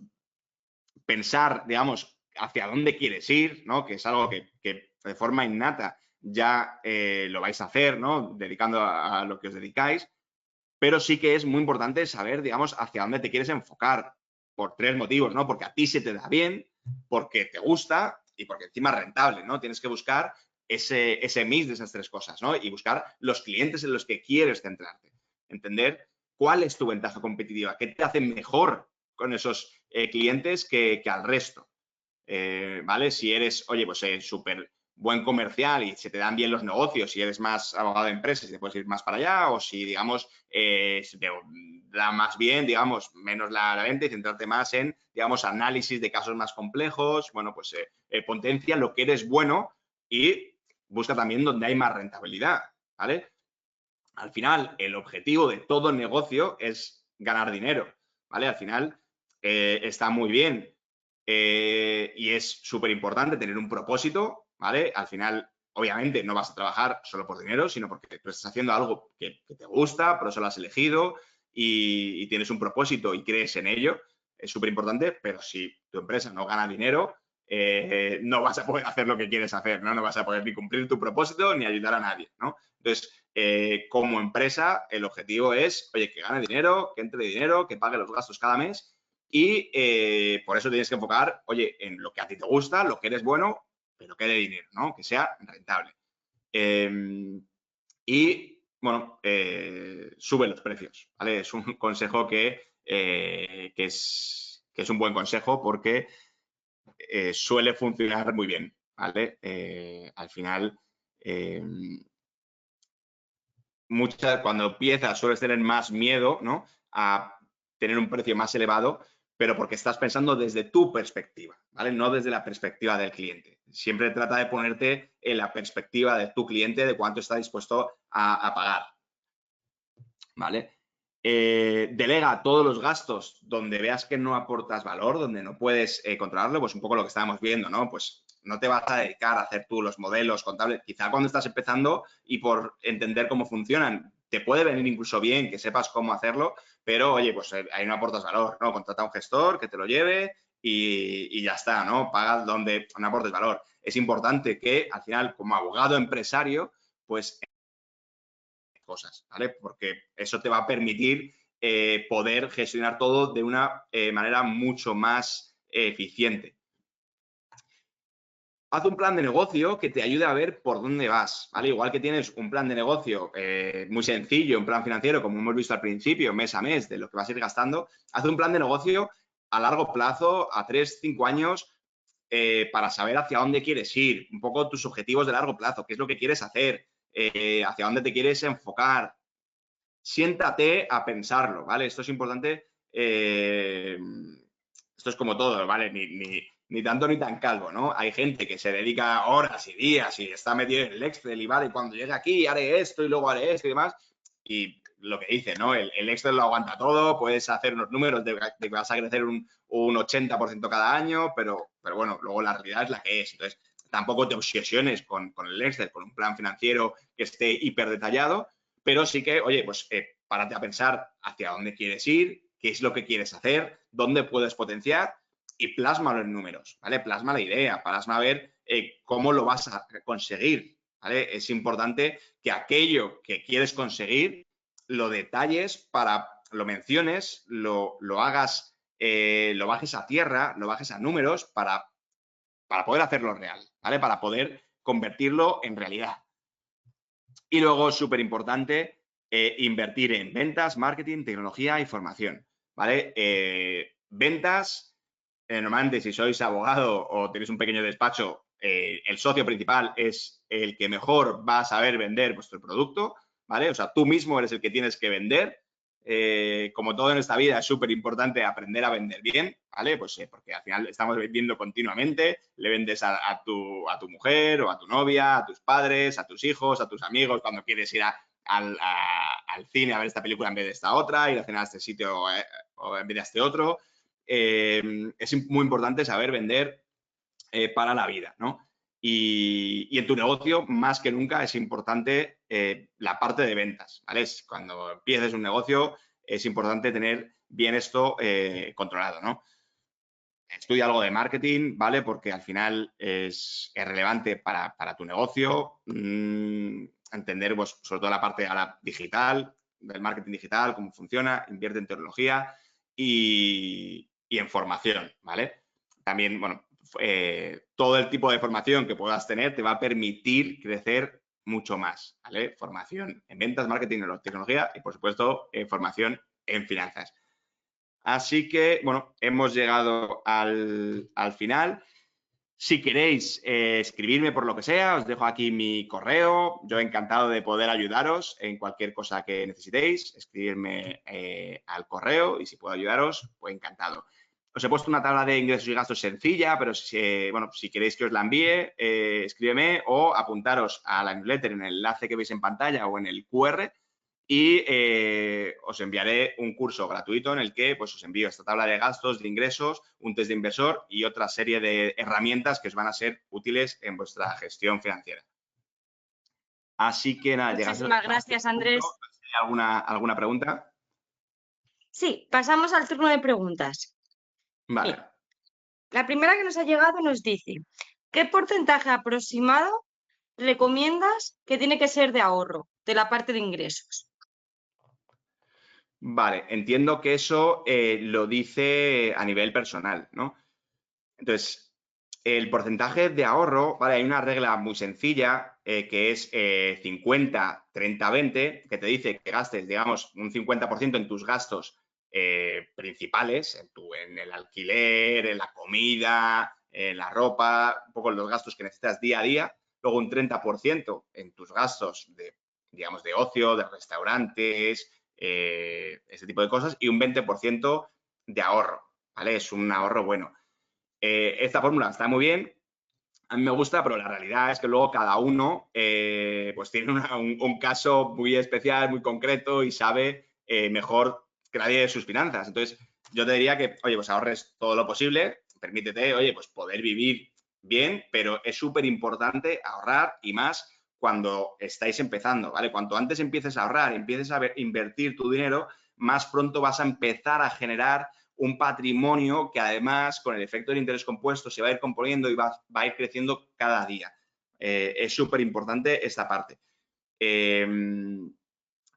pensar, digamos, hacia dónde quieres ir, ¿no? Que es algo que de forma innata ya lo vais a hacer, ¿no? Dedicando a lo que os dedicáis, pero sí que es muy importante saber, digamos, hacia dónde te quieres enfocar por tres motivos, ¿no? Porque a ti se te da bien, porque te gusta y porque encima es rentable, ¿no? Tienes que buscar ese mix de esas tres cosas, ¿no? Y buscar los clientes en los que quieres centrarte. Entender cuál es tu ventaja competitiva, qué te hace mejor con esos clientes que al resto. ¿Vale? Si eres, oye, pues súper buen comercial y se te dan bien los negocios, si eres más abogado de empresas y te puedes ir más para allá, o si, digamos, se te da más bien, digamos, menos la venta y centrarte más en, digamos, análisis de casos más complejos, bueno, pues potencia lo que eres bueno y busca también donde hay más rentabilidad, ¿vale? Al final, el objetivo de todo negocio es ganar dinero, ¿vale? Al final, está muy bien y es súper importante tener un propósito, ¿vale? Al final, obviamente, no vas a trabajar solo por dinero, sino porque tú estás haciendo algo que te gusta, por eso lo has elegido y tienes un propósito y crees en ello. Es súper importante, pero si tu empresa no gana dinero, no vas a poder hacer lo que quieres hacer, ¿no? No vas a poder ni cumplir tu propósito ni ayudar a nadie, ¿no? Entonces, como empresa, el objetivo es, oye, que gane dinero, que entre dinero, que pague los gastos cada mes y por eso tienes que enfocar, oye, en lo que a ti te gusta, lo que eres bueno, pero que dé dinero, ¿no? Que sea rentable. Y, bueno, sube los precios, ¿vale? Es un consejo que es un buen consejo porque suele funcionar muy bien, ¿vale? Al final, cuando empiezas sueles tener más miedo, ¿no? A tener un precio más elevado, pero porque estás pensando desde tu perspectiva, ¿vale? No desde la perspectiva del cliente. Siempre trata de ponerte en la perspectiva de tu cliente de cuánto está dispuesto a pagar, ¿vale? Delega todos los gastos donde veas que no aportas valor, donde no puedes controlarlo, pues un poco lo que estábamos viendo, ¿no? Pues no te vas a dedicar a hacer tú los modelos contables, quizá cuando estás empezando y por entender cómo funcionan, te puede venir incluso bien que sepas cómo hacerlo, pero oye, pues ahí no aportas valor, ¿no? Contrata a un gestor que te lo lleve y ya está, ¿no? Pagas donde no aportes valor. Es importante que al final, como abogado empresario, pues cosas, ¿vale? Porque eso te va a permitir poder gestionar todo de una manera mucho más eficiente. Haz un plan de negocio que te ayude a ver por dónde vas, ¿vale? Igual que tienes un plan de negocio muy sencillo, un plan financiero, como hemos visto al principio, mes a mes, de lo que vas a ir gastando, haz un plan de negocio a largo plazo, a 3, 5 años, para saber hacia dónde quieres ir, un poco tus objetivos de largo plazo, qué es lo que quieres hacer, hacia dónde te quieres enfocar. Siéntate a pensarlo, ¿vale? Esto es importante. Esto es como todo, ¿vale? Ni tanto ni tan calvo, ¿no? Hay gente que se dedica horas y días y está metido en el Excel y vale, y cuando llegue aquí haré esto y luego haré esto y demás. Y lo que dice, ¿no? El Excel lo aguanta todo, puedes hacer unos números de que vas a crecer un 80% cada año, pero bueno, luego la realidad es la que es. Entonces, tampoco te obsesiones con el Excel, con un plan financiero que esté hiper detallado, pero sí que, oye, pues párate a pensar hacia dónde quieres ir, qué es lo que quieres hacer, dónde puedes potenciar y plásmalo en números, ¿vale? Plasma la idea, plasma a ver cómo lo vas a conseguir, ¿vale? Es importante que aquello que quieres conseguir lo detalles lo menciones, lo hagas, lo bajes a tierra, lo bajes a números para poder hacerlo real, ¿vale? Para poder convertirlo en realidad. Y luego, súper importante, invertir en ventas, marketing, tecnología y formación, ¿vale? Ventas, normalmente si sois abogado o tenéis un pequeño despacho, el socio principal es el que mejor va a saber vender vuestro producto, ¿vale? O sea, tú mismo eres el que tienes que vender. Como todo en esta vida, es súper importante aprender a vender bien, ¿vale? Pues porque al final estamos vendiendo continuamente, le vendes a tu mujer o a tu novia, a tus padres, a tus hijos, a tus amigos, cuando quieres ir al cine a ver esta película en vez de esta otra, ir a cenar a este sitio o en vez de a este otro. Es muy importante saber vender para la vida, ¿no? Y en tu negocio, más que nunca, es importante la parte de ventas, ¿vale? Cuando empieces un negocio, es importante tener bien esto controlado, ¿no? Estudia algo de marketing, ¿vale? Porque al final es relevante para tu negocio. Entender, pues, sobre todo la parte ahora digital, del marketing digital, cómo funciona, invierte en tecnología y en formación, ¿vale? También, bueno, todo el tipo de formación que puedas tener te va a permitir crecer mucho más, ¿vale? Formación en ventas, marketing, tecnología y, por supuesto, formación en finanzas. Así que, bueno, hemos llegado al final. Si queréis escribirme por lo que sea, os dejo aquí mi correo. Yo encantado de poder ayudaros en cualquier cosa que necesitéis. Escribirme al correo y si puedo ayudaros, pues encantado. Os he puesto una tabla de ingresos y gastos sencilla, pero bueno, si queréis que os la envíe, escríbeme o apuntaros a la newsletter en el enlace que veis en pantalla o en el QR y os enviaré un curso gratuito en el que pues, os envío esta tabla de gastos, de ingresos, un test de inversor y otra serie de herramientas que os van a ser útiles en vuestra gestión financiera. Así que nada, muchísimas gracias, Andrés. ¿Alguna pregunta? Sí, pasamos al turno de preguntas. Vale. Mira, la primera que nos ha llegado nos dice, ¿qué porcentaje aproximado recomiendas que tiene que ser de ahorro de la parte de ingresos? Vale, entiendo que eso lo dice a nivel personal, ¿no? Entonces, el porcentaje de ahorro, ¿vale? Hay una regla muy sencilla que es 50, 30, 20, que te dice que gastes, digamos, un 50% en tus gastos principales, en el alquiler, en la comida, en la ropa, un poco los gastos que necesitas día a día, luego un 30% en tus gastos digamos, de ocio, de restaurantes, ese tipo de cosas, y un 20% de ahorro, ¿vale? Es un ahorro bueno. Esta fórmula está muy bien, a mí me gusta, pero la realidad es que luego cada uno pues tiene un caso muy especial, muy concreto y sabe mejor que nadie de sus finanzas. Entonces, yo te diría que, oye, pues ahorres todo lo posible, permítete, oye, pues poder vivir bien, pero es súper importante ahorrar y más cuando estáis empezando, ¿vale? Cuanto antes empieces a ahorrar, empieces a invertir tu dinero, más pronto vas a empezar a generar un patrimonio que además con el efecto del interés compuesto se va a ir componiendo y va a ir creciendo cada día. Es súper importante esta parte.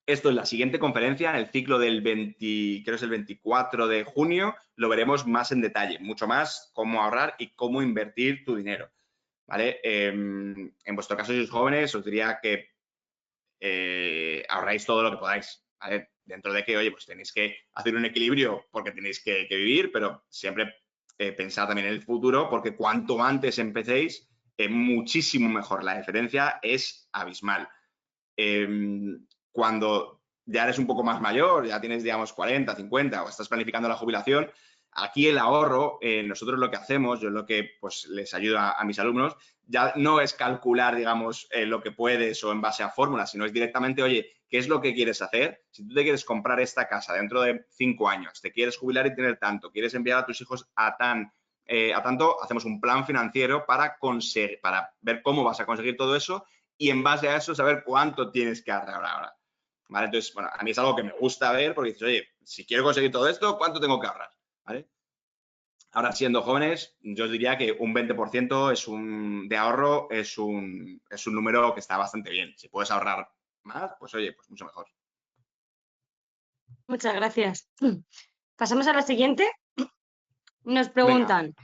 Esto en la siguiente conferencia, en el ciclo del 20, creo es el 24 de junio, lo veremos más en detalle, mucho más cómo ahorrar y cómo invertir tu dinero, ¿vale? En vuestro caso, si sois jóvenes, os diría que ahorráis todo lo que podáis, ¿vale? Dentro de que, oye, pues tenéis que hacer un equilibrio porque tenéis que vivir, pero siempre pensar también en el futuro porque cuanto antes empecéis, muchísimo mejor. La diferencia es abismal. Cuando ya eres un poco más mayor, ya tienes, digamos, 40, 50 o estás planificando la jubilación, aquí el ahorro, nosotros lo que hacemos, yo lo que pues les ayuda a mis alumnos, ya no es calcular, digamos, lo que puedes o en base a fórmulas, sino es directamente, oye, ¿qué es lo que quieres hacer? Si tú te quieres comprar esta casa dentro de 5 años, te quieres jubilar y tener tanto, quieres enviar a tus hijos a tanto, hacemos un plan financiero para ver cómo vas a conseguir todo eso y en base a eso saber cuánto tienes que ahorrar ahora. ¿Vale? Entonces, bueno, a mí es algo que me gusta ver porque dices, oye, si quiero conseguir todo esto, ¿cuánto tengo que ahorrar? ¿Vale? Ahora, siendo jóvenes, yo os diría que un 20% de ahorro es un número que está bastante bien. Si puedes ahorrar más, pues oye, pues mucho mejor. Muchas gracias. Pasamos a la siguiente. Nos Venga. preguntan,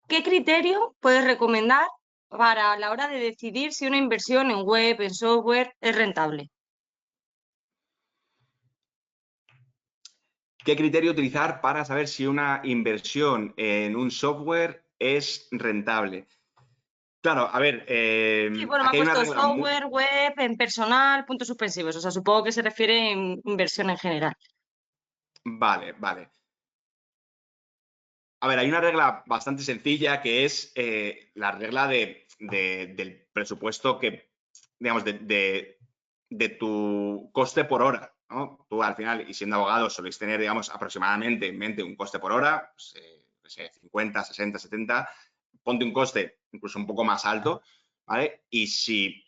¿qué criterio puedes recomendar para la hora de decidir si una inversión en web, en software, es rentable? ¿Qué criterio utilizar para saber si una inversión en un software es rentable? Claro, a ver, Sí, bueno, me ha aquí hay una puesto regla software, web, en personal, puntos suspensivos. O sea, supongo que se refiere en inversión en general. Vale, vale. A ver, hay una regla bastante sencilla que es la regla del presupuesto que, digamos, de tu coste por hora, ¿no? Tú al final, y siendo abogado, soléis tener, digamos, aproximadamente en mente un coste por hora, pues, no sé, 50, 60, 70, ponte un coste incluso un poco más alto, ¿vale? Y si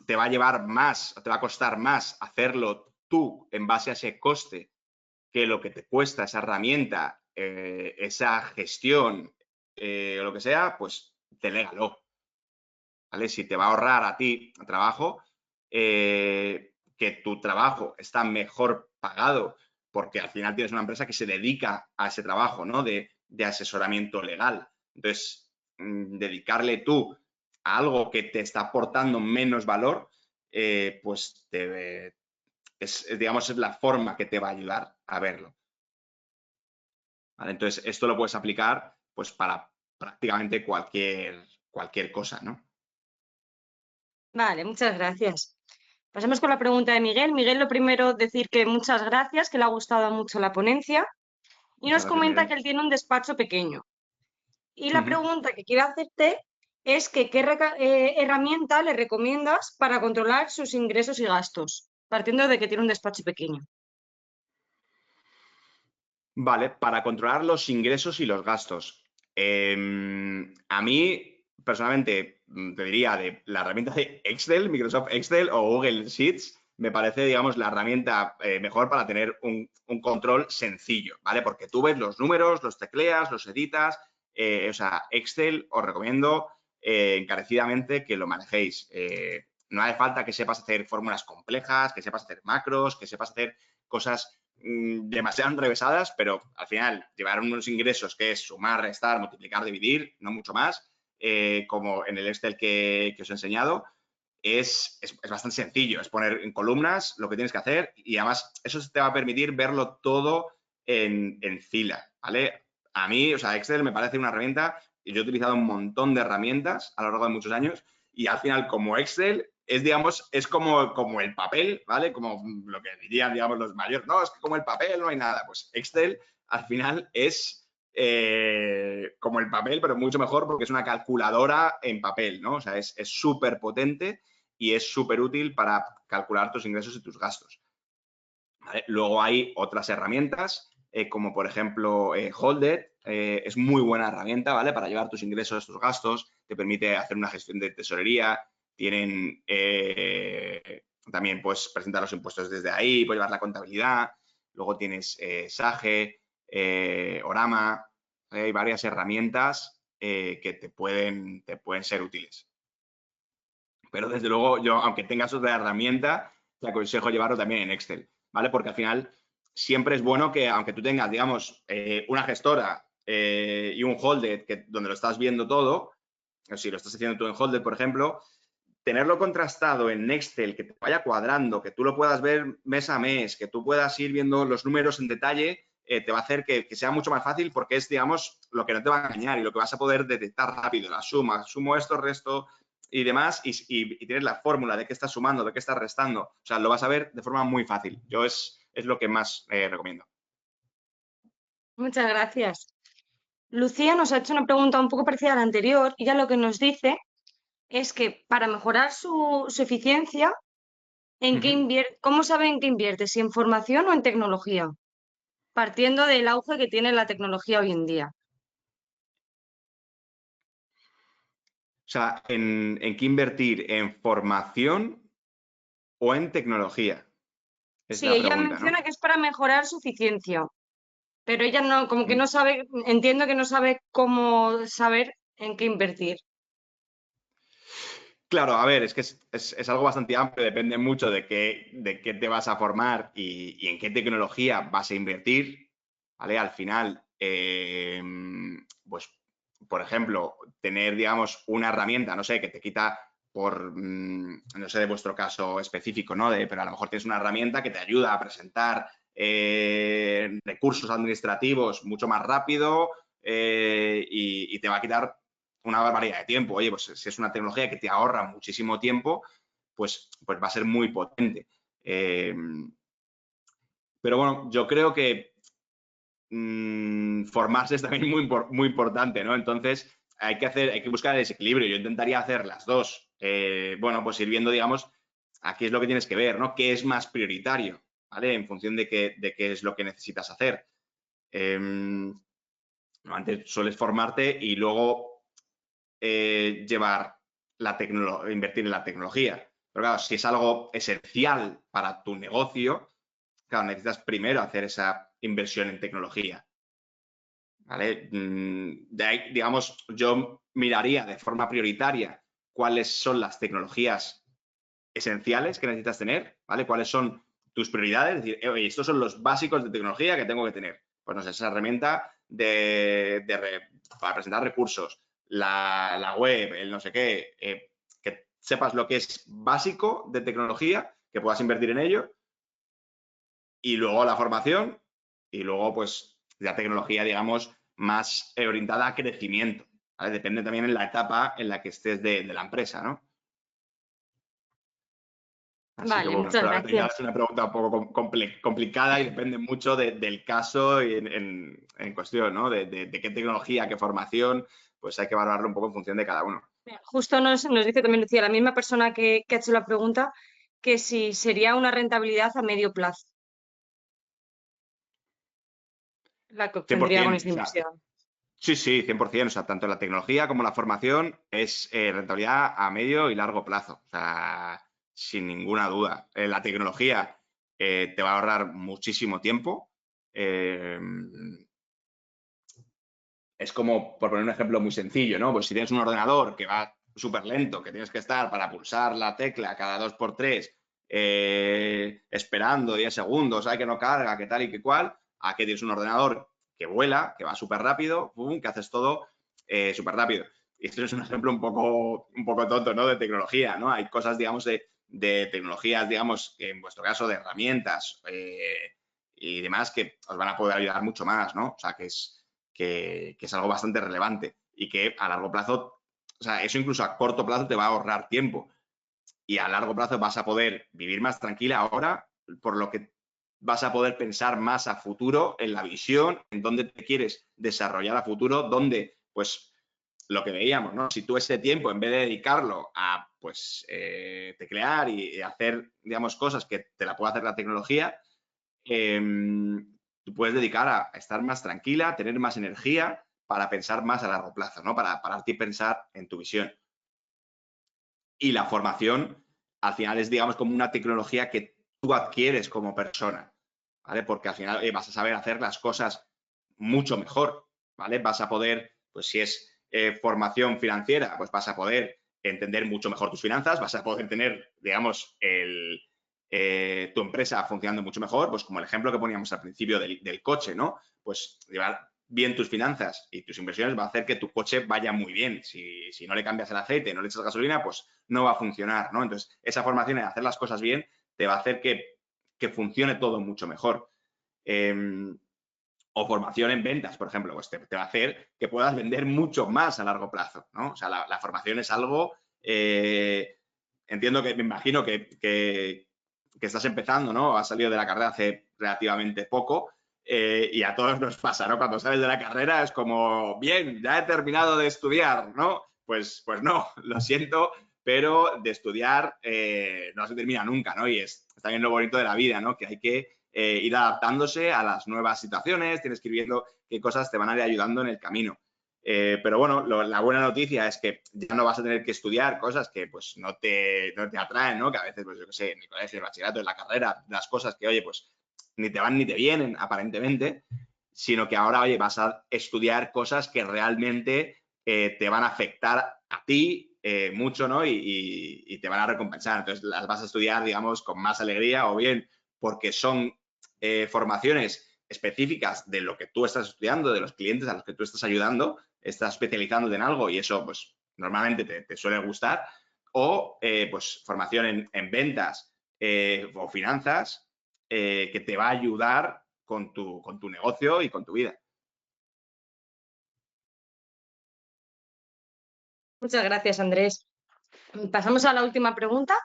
te va a llevar más, o te va a costar más hacerlo tú en base a ese coste que lo que te cuesta esa herramienta, esa gestión o lo que sea, pues delégalo, ¿vale? Si te va a ahorrar a ti trabajo, que tu trabajo está mejor pagado porque al final tienes una empresa que se dedica a ese trabajo, ¿no? De asesoramiento legal. Entonces, dedicarle tú a algo que te está aportando menos valor, pues digamos, es la forma que te va a ayudar a verlo. ¿Vale? Entonces, esto lo puedes aplicar pues para prácticamente cualquier cosa, ¿no? Vale, muchas gracias. Pasemos con la pregunta de Miguel. Miguel, lo primero, decir que muchas gracias, que le ha gustado mucho la ponencia. Y Muchas nos gracias, comenta Miguel. que él tiene un despacho pequeño. Y la pregunta que quiero hacerte es que qué herramienta le recomiendas para controlar sus ingresos y gastos, partiendo de que tiene un despacho pequeño. Vale, para controlar los ingresos y los gastos. A mí, personalmente, te diría de la herramienta de Excel, Microsoft Excel o Google Sheets, me parece, digamos, la herramienta mejor para tener un control sencillo, ¿vale? Porque tú ves los números, los tecleas, los editas. O sea, Excel os recomiendo encarecidamente que lo manejéis. No hace falta que sepas hacer fórmulas complejas, que sepas hacer macros, que sepas hacer cosas demasiado enrevesadas, pero al final llevar unos ingresos que es sumar, restar, multiplicar, dividir, no mucho más, como en el Excel que os he enseñado, es bastante sencillo, es poner en columnas lo que tienes que hacer y además eso te va a permitir verlo todo en fila, ¿vale? A mí, o sea, Excel me parece una herramienta y yo he utilizado un montón de herramientas a lo largo de muchos años y al final como Excel es, digamos, es como el papel, ¿vale? Como lo que dirían, digamos, los mayores, no, es que como el papel no hay nada. Pues Excel al final es como el papel, pero mucho mejor porque es una calculadora en papel, ¿no? O sea, es súper potente y es súper útil para calcular tus ingresos y tus gastos. ¿vale? Luego hay otras herramientas, como por ejemplo Holded, es muy buena herramienta, ¿vale? Para llevar tus ingresos, tus gastos, te permite hacer una gestión de tesorería, tienen también puedes presentar los impuestos desde ahí, puedes llevar la contabilidad, luego tienes Sage, Orama, hay varias herramientas que te pueden ser útiles. Pero desde luego, yo, aunque tengas otra herramienta, te aconsejo llevarlo también en Excel, ¿vale? Porque al final siempre es bueno que, aunque tú tengas, digamos, una gestora y un Holded donde lo estás viendo todo, o si lo estás haciendo tú en Holded, por ejemplo, tenerlo contrastado en Excel, que te vaya cuadrando, que tú lo puedas ver mes a mes, que tú puedas ir viendo los números en detalle, te va a hacer que sea mucho más fácil porque es, digamos, lo que no te va a engañar y lo que vas a poder detectar rápido, la suma, sumo esto, resto y demás, y tienes la fórmula de qué estás sumando, de qué estás restando. O sea, lo vas a ver de forma muy fácil. Yo es lo que más recomiendo. Muchas gracias. Lucía nos ha hecho una pregunta un poco parecida a la anterior y ya lo que nos dice es que para mejorar su eficiencia, ¿cómo sabe en qué invierte? ¿Si en formación o en tecnología? Partiendo del auge que tiene la tecnología hoy en día. O sea, ¿en qué invertir? ¿En formación o en tecnología? Es Sí, la ella pregunta, ¿no? menciona que es para mejorar su eficiencia, pero ella no, como que no sabe, entiendo que no sabe cómo saber en qué invertir. Claro, a ver, es que es algo bastante amplio, depende mucho de qué te vas a formar y en qué tecnología vas a invertir, ¿vale? Al final, pues, por ejemplo, tener, digamos, una herramienta, no sé, que te quita no sé de vuestro caso específico, ¿no? Pero a lo mejor tienes una herramienta que te ayuda a presentar recursos administrativos mucho más rápido y te va a quitar una barbaridad de tiempo. Oye, pues si es una tecnología que te ahorra muchísimo tiempo, pues va a ser muy potente. Pero bueno, yo creo que formarse es también muy importante, ¿no? Entonces, hay que buscar ese equilibrio. Yo intentaría hacer las dos. Bueno, pues ir viendo, digamos, aquí es lo que tienes que ver, ¿no? ¿Qué es más prioritario? ¿Vale? En función de qué es lo que necesitas hacer. Antes sueles formarte y luego invertir en la tecnología. Pero claro, si es algo esencial para tu negocio, claro, necesitas primero hacer esa inversión en tecnología. ¿Vale? De ahí, digamos, yo miraría de forma prioritaria cuáles son las tecnologías esenciales que necesitas tener, ¿vale? Cuáles son tus prioridades, es decir, oye, estos son los básicos de tecnología que tengo que tener. Pues no sé, esa herramienta para presentar recursos, la web, el no sé qué, que sepas lo que es básico de tecnología, que puedas invertir en ello, y luego la formación, y luego pues la tecnología, digamos, más orientada a crecimiento, ¿vale? Depende también en la etapa en la que estés de la empresa, ¿no? Así que Vale, bueno, muchas espero haberte ayudado. gracias. Es una pregunta un poco complicada y depende mucho del caso y en cuestión, ¿no? De qué tecnología, qué formación, pues hay que valorarlo un poco en función de cada uno. Mira, justo nos dice también Lucía, la misma persona que ha hecho la pregunta, que si sería una rentabilidad a medio plazo la que obtendría con 100%, esta o sea, inversión. sí, 100%. O sea, tanto la tecnología como la formación es rentabilidad a medio y largo plazo. O sea, sin ninguna duda. La tecnología te va a ahorrar muchísimo tiempo. Es como, por poner un ejemplo muy sencillo, ¿no? Pues si tienes un ordenador que va súper lento, que tienes que estar para pulsar la tecla cada 2x3, esperando 10 segundos, hay que no carga, que tal y que cual, a que tienes un ordenador que vuela, que va súper rápido, ¡pum!, que haces todo súper rápido. Y esto es un ejemplo un poco tonto, ¿no? De tecnología, ¿no? Hay cosas, digamos, de tecnologías, digamos, en vuestro caso, de herramientas y demás que os van a poder ayudar mucho más, ¿no? O sea, que es algo bastante relevante y que a largo plazo, o sea, eso incluso a corto plazo te va a ahorrar tiempo y a largo plazo vas a poder vivir más tranquila ahora, por lo que vas a poder pensar más a futuro en la visión, en dónde te quieres desarrollar a futuro, dónde, pues, lo que veíamos, ¿no? Si tú ese tiempo, en vez de dedicarlo a, pues, teclear y hacer, digamos, cosas que te la puede hacer la tecnología, tú puedes dedicar a estar más tranquila, a tener más energía para pensar más a largo plazo, ¿no? Para pararte y pensar en tu visión. Y la formación, al final, es, digamos, como una tecnología que tú adquieres como persona, ¿vale? Porque al final vas a saber hacer las cosas mucho mejor, ¿vale? Vas a poder, pues si es formación financiera, pues vas a poder entender mucho mejor tus finanzas, vas a poder tener, digamos, tu empresa funcionando mucho mejor, pues como el ejemplo que poníamos al principio del coche, ¿no? Pues llevar bien tus finanzas y tus inversiones va a hacer que tu coche vaya muy bien. Si no le cambias el aceite, no le echas gasolina, pues no va a funcionar, ¿no? Entonces, esa formación en hacer las cosas bien te va a hacer que funcione todo mucho mejor. O formación en ventas, por ejemplo, pues te va a hacer que puedas vender mucho más a largo plazo, ¿no? O sea, la formación es algo, entiendo que, me imagino que estás empezando, ¿no? Has salido de la carrera hace relativamente poco y a todos nos pasa, ¿no? Cuando sales de la carrera es como, bien, ya he terminado de estudiar, ¿no? Pues no, lo siento, pero de estudiar no se termina nunca, ¿no? Y es también lo bonito de la vida, ¿no? Que hay que ir adaptándose a las nuevas situaciones, tienes que ir viendo qué cosas te van a ir ayudando en el camino. Pero bueno, la buena noticia es que ya no vas a tener que estudiar cosas que pues no te atraen, ¿no? Que a veces, pues yo qué sé, en el colegio, en el bachillerato, en la carrera, las cosas que, oye, pues ni te van ni te vienen, aparentemente, sino que ahora, oye, vas a estudiar cosas que realmente te van a afectar a ti mucho, ¿no? Y te van a recompensar. Entonces, las vas a estudiar, digamos, con más alegría o bien porque son formaciones específicas de lo que tú estás estudiando, de los clientes a los que tú estás ayudando, estás especializándote en algo y eso, pues, normalmente te suele gustar, o pues formación en ventas o finanzas que te va a ayudar con tu negocio y con tu vida. Muchas gracias, Andrés. Pasamos a la última pregunta.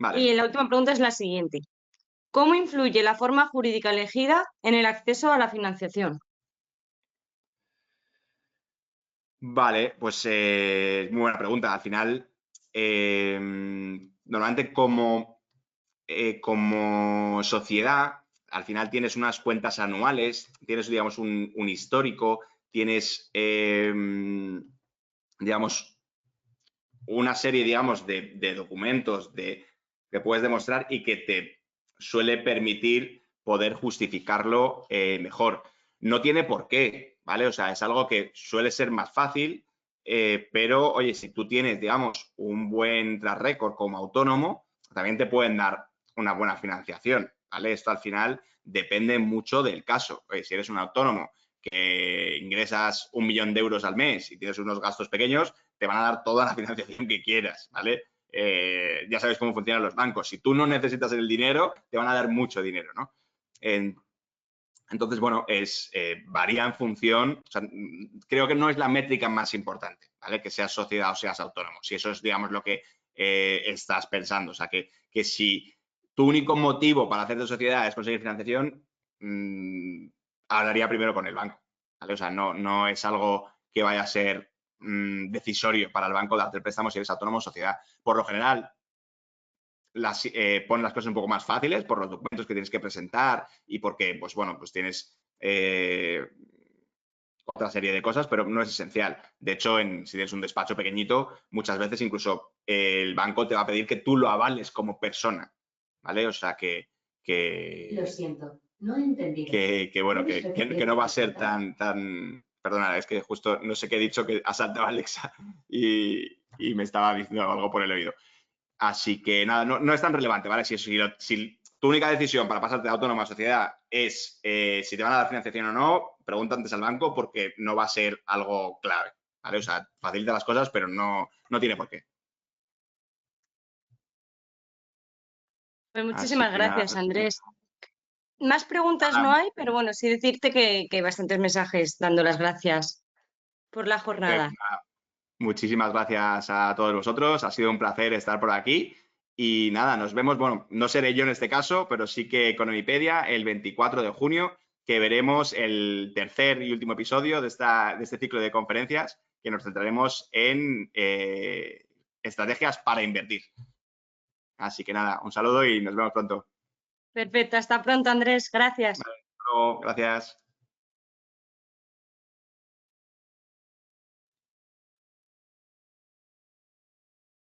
Vale. Y la última pregunta es la siguiente. ¿Cómo influye la forma jurídica elegida en el acceso a la financiación? Vale, pues muy buena pregunta. Al final, normalmente como sociedad, al final tienes unas cuentas anuales, tienes, digamos, un histórico, tienes, digamos, una serie, digamos, de documentos que puedes demostrar y que te suele permitir poder justificarlo mejor. No tiene por qué, ¿vale? O sea, es algo que suele ser más fácil, pero, oye, si tú tienes, digamos, un buen track record como autónomo, también te pueden dar una buena financiación, ¿vale? Esto al final depende mucho del caso. Oye, si eres un autónomo que ingresas 1 millón de euros al mes y tienes unos gastos pequeños, te van a dar toda la financiación que quieras, ¿vale? Ya sabes cómo funcionan los bancos. Si tú no necesitas el dinero, te van a dar mucho dinero, ¿no? Entonces, bueno, varía en función, o sea, creo que no es la métrica más importante, ¿vale? Que seas sociedad o seas autónomo. Si eso es, digamos, lo que estás pensando. O sea, que si tu único motivo para hacer de sociedad es conseguir financiación, hablaría primero con el banco, ¿vale? O sea, no es algo que vaya a ser decisorio para el banco darte el préstamo si eres autónomo o sociedad. Por lo general, ponen las cosas un poco más fáciles por los documentos que tienes que presentar y porque, pues bueno, pues tienes otra serie de cosas, pero no es esencial. De hecho, si tienes un despacho pequeñito, muchas veces incluso el banco te va a pedir que tú lo avales como persona, ¿vale? O sea, Lo siento, no he entendido. Que bueno, que no va a ser tan... Perdona, es que justo no sé qué he dicho, que ha saltado Alexa y me estaba diciendo algo por el oído. Así que nada, no es tan relevante, ¿vale? Si tu única decisión para pasarte de autónoma a sociedad es si te van a dar financiación o no, pregunta antes al banco porque no va a ser algo clave, ¿vale? O sea, facilita las cosas, pero no tiene por qué. Pues Así muchísimas que gracias, nada, Andrés. Más preguntas no hay, pero bueno, sí decirte que hay bastantes mensajes dando las gracias por la jornada. muchísimas gracias a todos vosotros. Ha sido un placer estar por aquí. Y nada, nos vemos. Bueno, no seré yo en este caso, pero sí que Economipedia el 24 de junio, que veremos el tercer y último episodio de este ciclo de conferencias que nos centraremos en estrategias para invertir. Así que nada, un saludo y nos vemos pronto. Perfecto, hasta pronto, Andrés. Gracias. Hasta luego, gracias.